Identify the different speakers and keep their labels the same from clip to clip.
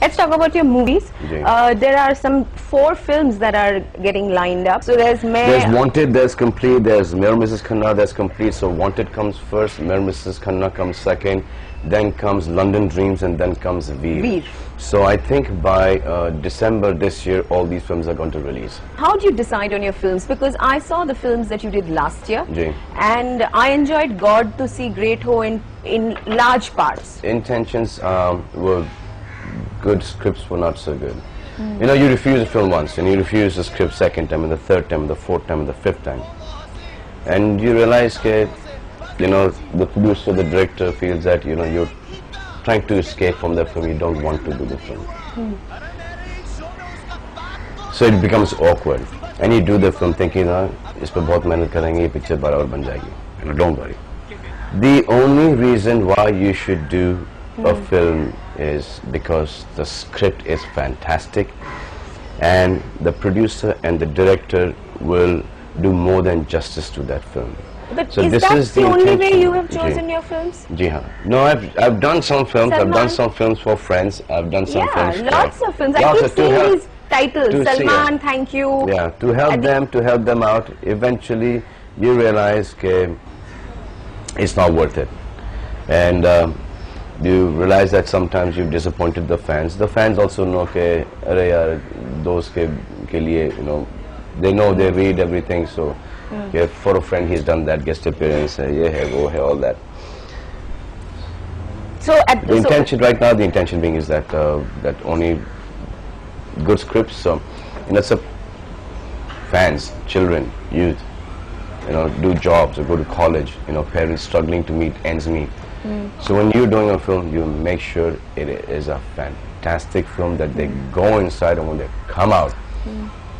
Speaker 1: let's talk about your movies. There are some 4 films that are getting lined up. So there's
Speaker 2: Wanted, there's Complete, there's Mayor Mrs. Khanna, there's Complete. So Wanted comes first, Mayor Mrs. Khanna comes second, then comes London Dreams, and then comes Veer. So I think by December this year, all these films are going to release.
Speaker 1: How do you decide on your films? Because I saw the films that you did last year, and I enjoyed God to See Great Ho in large parts.
Speaker 2: Intentions were good, scripts were not so good. You know, you refuse a film once, and you refuse the script second time, and the third time, and the fourth time, and the fifth time. And you realize that, you know, the producer, the director feels that, you know, you're trying to escape from the film, you don't want to do the film. So it becomes awkward. And you do the film thinking, is pe bahut mehnat karenge, ye picture barabar ban jayegi. You know, don't worry. The only reason why you should do a film is because the script is fantastic, and the producer and the director will do more than justice to that film.
Speaker 1: But so is that the only way you have chosen your films?
Speaker 2: No, I've done some films. Salman? I've done some films for friends. I've done some films.
Speaker 1: Lots of films. I keep seeing these titles. Salman, thank you.
Speaker 2: Yeah, to help them out. Eventually, you realize that it's not worth it, and you realize that sometimes you've disappointed the fans. The fans also know that, arey yaar, those ke liye, you know, they know, they read everything. So. For a friend, he's done that guest appearance, all that.
Speaker 1: So
Speaker 2: the intention right now, the intention being is that that only good scripts. So, you know, so fans, children, youth, you know, do jobs or go to college. You know, parents struggling to meet ends meet. So when you're doing a film, you make sure it is a fantastic film that they go inside, and when they come out,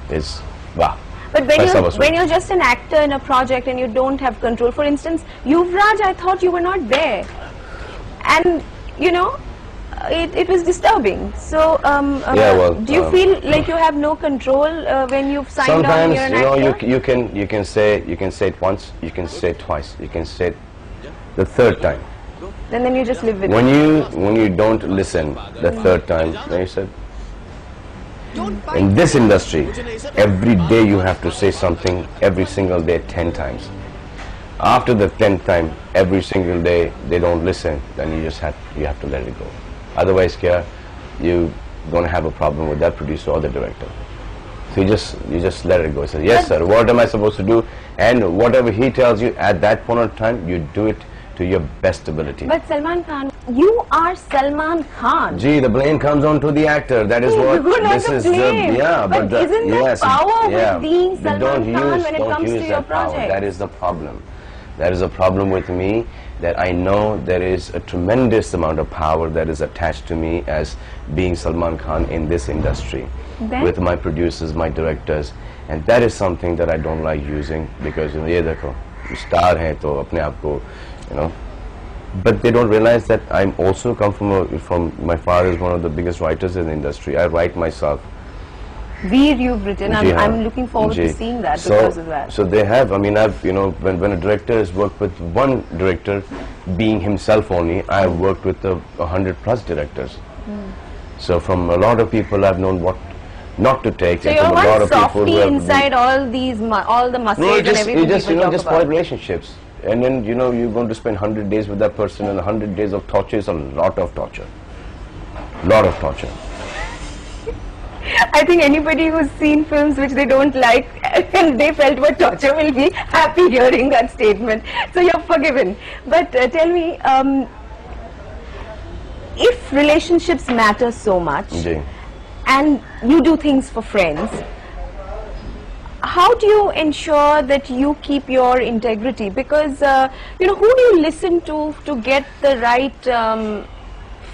Speaker 2: it's wow.
Speaker 1: But when you're just an actor in a project and you don't have control, for instance, Yuvraj, I thought you were not there, and you know, it was disturbing. So, do you feel like you have no control when you've signed on? You're an actor?
Speaker 2: you can say it once, you can say it twice, you can say it the third time.
Speaker 1: And then you just live with
Speaker 2: it. When you don't listen the third time, then you said. In this industry, every day you have to say something, every single day 10 times. After the 10th time, every single day they don't listen, then you have to let it go. Otherwise, you're going to have a problem with that producer or the director. So you just let it go. You say, yes sir, what am I supposed to do? And whatever he tells you at that point of time, you do it to your best ability.
Speaker 1: But Salman Khan, you are Salman Khan.
Speaker 2: The blame comes on to the actor. That is what this is.
Speaker 1: But isn't there power with being Salman Khan when it comes to your project?
Speaker 2: That is the problem. That is a problem with me, that I know there is a tremendous amount of power that is attached to me as being Salman Khan in this industry, with my producers, my directors, and that is something that I don't like using, because you know, ye dekho, star hai to apne aap ko, you know. But they don't realize that I'm also come from my father is one of the biggest writers in the industry. I write myself.
Speaker 1: Veer, you've written. I'm looking forward to seeing that because of that.
Speaker 2: So they have. I mean, I've, you know, when a director has worked with one director, being himself only, I've worked with 100+ directors. So from a lot of people, I've known what not to take.
Speaker 1: So you're one softy inside all these, all the muscles and everything.
Speaker 2: You just spoil relationships. And then, you know, you're going to spend 100 days with that person, and 100 days of torture is a lot of torture. Lot of torture.
Speaker 1: I think anybody who's seen films which they don't like and they felt what torture will be happy hearing that statement. So you're forgiven. But tell me, if relationships matter so much and you do things for friends, how do you ensure that you keep your integrity? Because, you know, who do you listen to get the right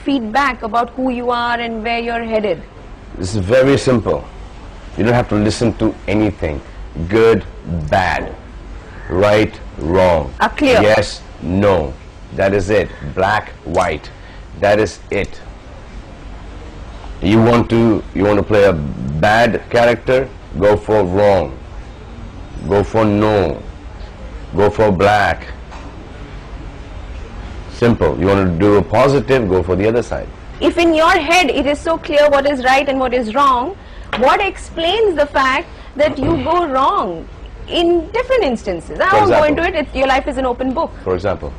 Speaker 1: feedback about who you are and where you're headed?
Speaker 2: This is very simple. You don't have to listen to anything. Good, bad, right, wrong,
Speaker 1: clear.
Speaker 2: Yes, no. That is it. Black, white. That is it. You want to play a bad character? Go for wrong. Go for no. Go for black. Simple. You want to do a positive? Go for the other side.
Speaker 1: if in your head it is so clear what is right and what is wrong, what explains the fact that you go wrong in different instances? I won't go into it. Your life is an open book.
Speaker 2: For example.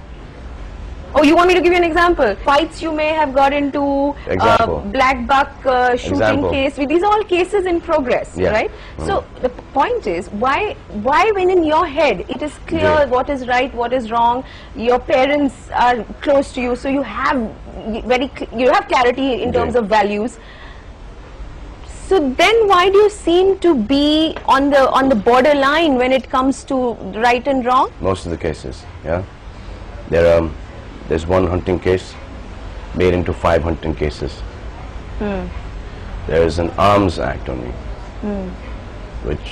Speaker 1: Oh, you want me to give you an example? Fights you may have got into, black buck shooting case. These are all cases in progress, right? So the point is, why when in your head it is clear what is right, what is wrong, your parents are close to you, so you have clarity in terms of values. So then why do you seem to be on the borderline when it comes to right and wrong?
Speaker 2: Most of the cases, there's one hunting case made into 5 hunting cases. There is an Arms Act only, which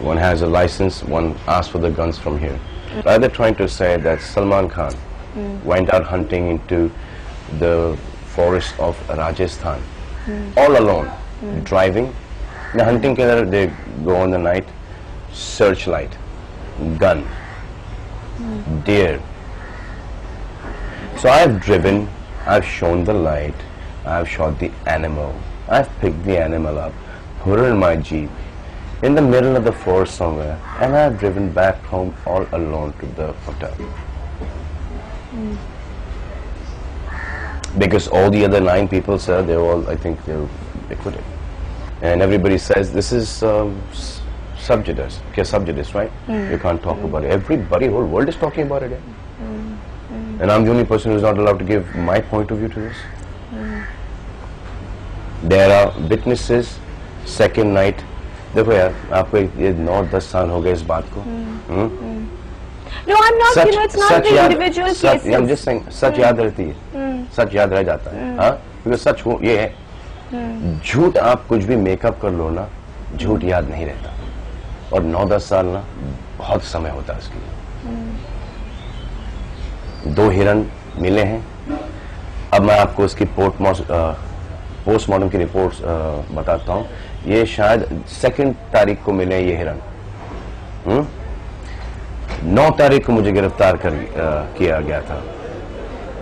Speaker 2: one has a license, one asks for the guns from here. Rather trying to say that Salman Khan went out hunting into the forest of Rajasthan all alone, driving. The hunting killer, they go on the night, searchlight, gun, deer. So I've driven, I've shown the light, I've shot the animal, I've picked the animal up, put it in my jeep, in the middle of the forest somewhere, and I've driven back home all alone to the hotel. Because all the other 9 people, sir, they're all, I think they're acquitted. And everybody says this is subjudice. Okay, subjudice, right? You can't talk about it. Everybody, whole world is talking about it. And I'm the only person who's not allowed to give my point of view to this. There are witnesses, second night. देखो यार, आपको ये 9-10 साल हो गए इस बात को.
Speaker 1: No, I'm not. You know, it's not the individual cases.
Speaker 2: I'm just saying, सच याद रहती है. सच याद रह जाता है. हाँ, क्योंकि सच हो ये है. झूठ आप कुछ भी मेकअप कर लो ना, झूठ याद नहीं रहता. और 9-10 साल ना, बहुत समय होता है उसके लिए. 2 हिरन मिले हैं. अब मैं आपको उसकी पोस्टमार्टम की रिपोर्ट्स बताता हूँ. ये शायद 2 तारीख को मिले ये हिरन. 9 तारीख को मुझे गिरफ्तार किया गया था.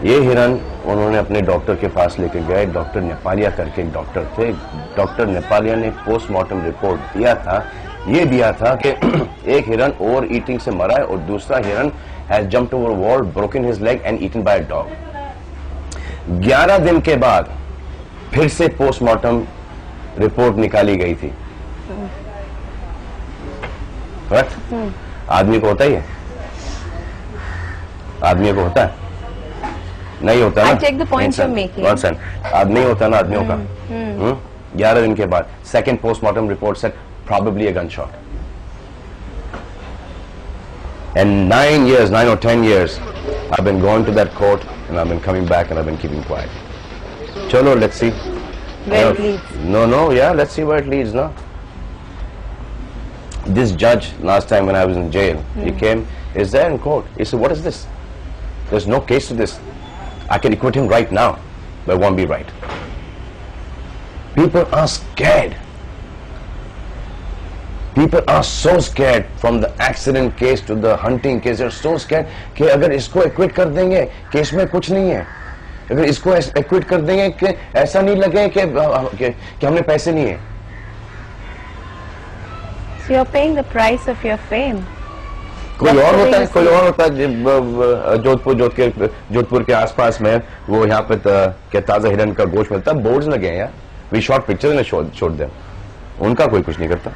Speaker 2: ये हिरन उन्होंने अपने डॉक्टर के पास लेके गए. डॉक्टर नेपालिया करके एक डॉक्टर थे. डॉक्टर नेपालिया ने पोस्टमार्टम रिपोर्ट दिया था. ये दिया था कि एक हिरन ओवर ईटिंग से मरा है और दूसरा हिरन has jumped over a wall, broken his leg and eaten by a dog. 11 दिन के बाद फिर से पोस्टमार्टम रिपोर्ट निकाली गई थी. करेक्ट? आदमी को होता ही है. आदमी को होता है, नहीं होता ना.
Speaker 1: I take the point you're making.
Speaker 2: नहीं होता ना आदमियों का. 11 दिन के बाद second postmortem report said probably a gunshot. And 9 or 10 years, I've been going to that court and I've been coming back and I've been keeping quiet. Chalo, let's see.
Speaker 1: Where it leads.
Speaker 2: Let's see where it leads, no? This judge, last time when I was in jail, he came, is there in court. He said, what is this? There's no case to this. I can acquit him right now, but it won't be right. People are scared. People are so scared from the accident case to the hunting case. They're so scared कि अगर इसको acquit कर देंगे case में कुछ नहीं है. अगर इसको acquit कर देंगे कि ऐसा नहीं लगे कि हमने पैसे नहीं है.
Speaker 1: So you're paying the price of your fame.
Speaker 2: कोई और होता है जोधपुर के आसपास में वो यहाँ पे ताजा हिरन का गोश्त मिलता है. बोर्ड्स लगे हैं यार. We shot pictures and showed them. उनका कोई कुछ नहीं करता.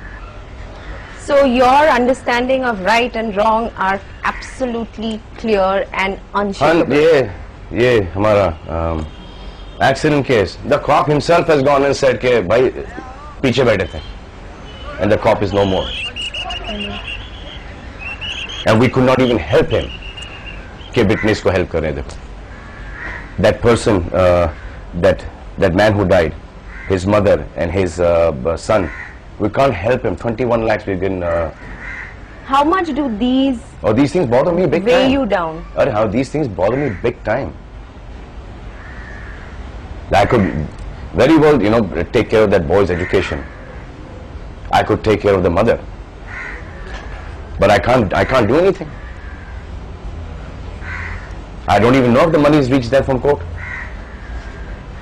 Speaker 1: So your understanding of right and wrong are absolutely clear and unshakable.
Speaker 2: ये हमारा accident case. The cop himself has gone and said कि भाई पीछे बैठे थे, and the cop is no more. And we could not even help him कि witness को help करें. देखो, that person, that man who died, his mother and his son. We can't help him. 21 lakhs we can.
Speaker 1: How much do these?
Speaker 2: Oh, these things bother me big time.
Speaker 1: Weigh you down.
Speaker 2: How these things bother me big time. I could very well, take care of that boy's education. I could take care of the mother, but I can't do anything. I don't even know if the money is reached there from court.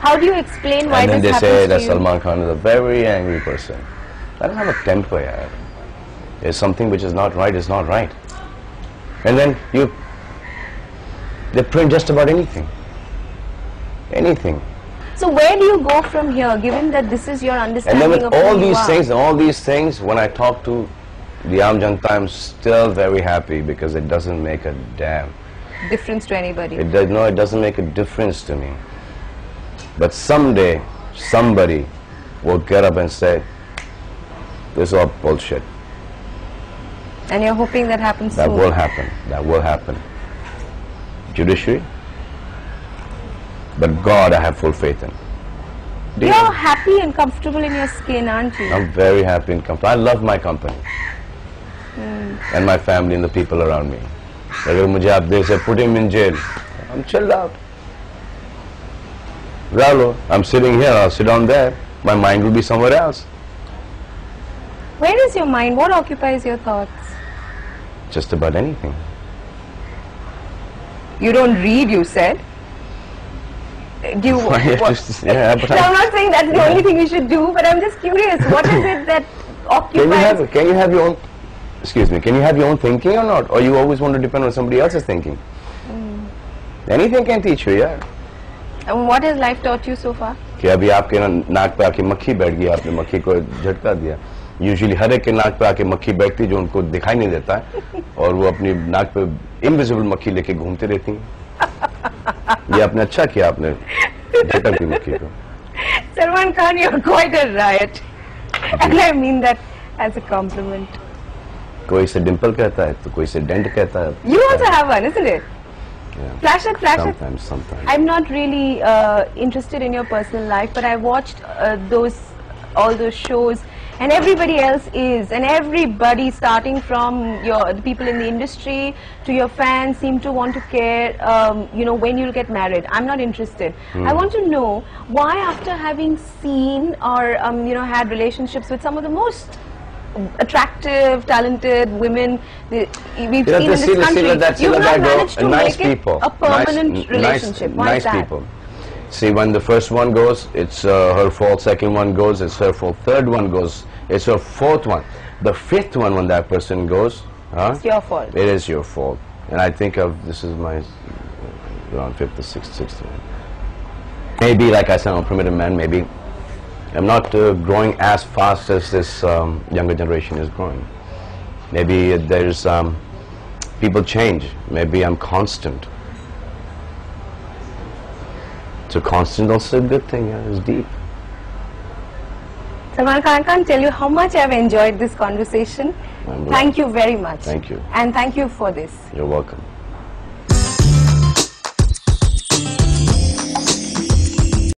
Speaker 1: How do you explain why
Speaker 2: and then
Speaker 1: this
Speaker 2: they say
Speaker 1: happens
Speaker 2: that
Speaker 1: to you?
Speaker 2: Salman Khan is a very angry person. I don't have a temper, yaar. There's something which is not right, is not right. And then they print just about anything. Anything.
Speaker 1: So where do you go from here, given that this is your understanding
Speaker 2: And then
Speaker 1: of
Speaker 2: with
Speaker 1: who
Speaker 2: all
Speaker 1: you
Speaker 2: these
Speaker 1: are?
Speaker 2: things, when I talk to the Aam Janata, I'm still very happy because it doesn't make a damn
Speaker 1: Difference to anybody.
Speaker 2: it doesn't make a difference to me. But someday, somebody will get up and say, this is all bullshit.
Speaker 1: And you're hoping that happens
Speaker 2: That
Speaker 1: soon.
Speaker 2: will happen. That will happen. Judiciary? But God, I have full faith in.
Speaker 1: You're happy and comfortable in your skin, aren't you?
Speaker 2: I'm very happy and comfortable. I love my company. And my family and the people around me. If they say, put him in jail, I'm chilled out. Ralo, I'm sitting here, I'll sit down there. My mind will be somewhere else.
Speaker 1: Where is your mind? What occupies your thoughts?
Speaker 2: Just about anything.
Speaker 1: You don't read, you said. Do you,
Speaker 2: Yeah,
Speaker 1: what?
Speaker 2: yeah, but
Speaker 1: No, I'm not saying that's the only thing you should do, but I'm just curious. What is it that occupies?
Speaker 2: Can you have your own, excuse me, can you have your own thinking or not? Or you always want to depend on somebody else's thinking? Anything can teach you, yeah.
Speaker 1: And what has life taught you so far?
Speaker 2: कि अभी आपके नाक पे आके मक्खी बैठ गई, आपने मक्खी को झटका दिया. यूजुअली हर एक के नाक पे आके मक्खी बैठती जो उनको दिखाई नहीं देता है और वो अपनी नाक पे इनविजिबल मक्खी लेके घूमती रहती हैं. ये आपने अच्छा किया, आपने झटक दी मक्खी को.
Speaker 1: Salman Khan, you're quite a riot. And I mean that as a compliment.
Speaker 2: कोई से डिम्पल कहता है तो कोई से डेंट कहता है.
Speaker 1: You also have one, isn't it?
Speaker 2: Yeah.
Speaker 1: Flash it, flash it.
Speaker 2: Sometimes.
Speaker 1: I'm not really interested in your personal life, but I watched all those shows, and everybody else is, and everybody, starting from the people in the industry to your fans, seem to want to care. When you'll get married. I'm not interested. I want to know why, after having seen or had relationships with some of the most attractive, talented women we've seen in this country, you've not managed to make it a permanent relationship. Why
Speaker 2: Nice
Speaker 1: is that?
Speaker 2: people. See, when the first one goes, it's her fault. Second one goes, it's her fault. Third one goes, it's her fourth one. The fifth one, when that person goes,
Speaker 1: It's your fault.
Speaker 2: it is your fault. And I think this is my around fifth or sixth one. Maybe, like I said, I'm a primitive man. Maybe I'm not growing as fast as this younger generation is growing. Maybe there's people change. Maybe I'm constant. So constant also a good thing. Yeah, it's deep.
Speaker 1: Salman Khan, I can't tell you how much I've enjoyed this conversation. Thank you very much.
Speaker 2: Thank you.
Speaker 1: And thank you for this.
Speaker 2: You're welcome.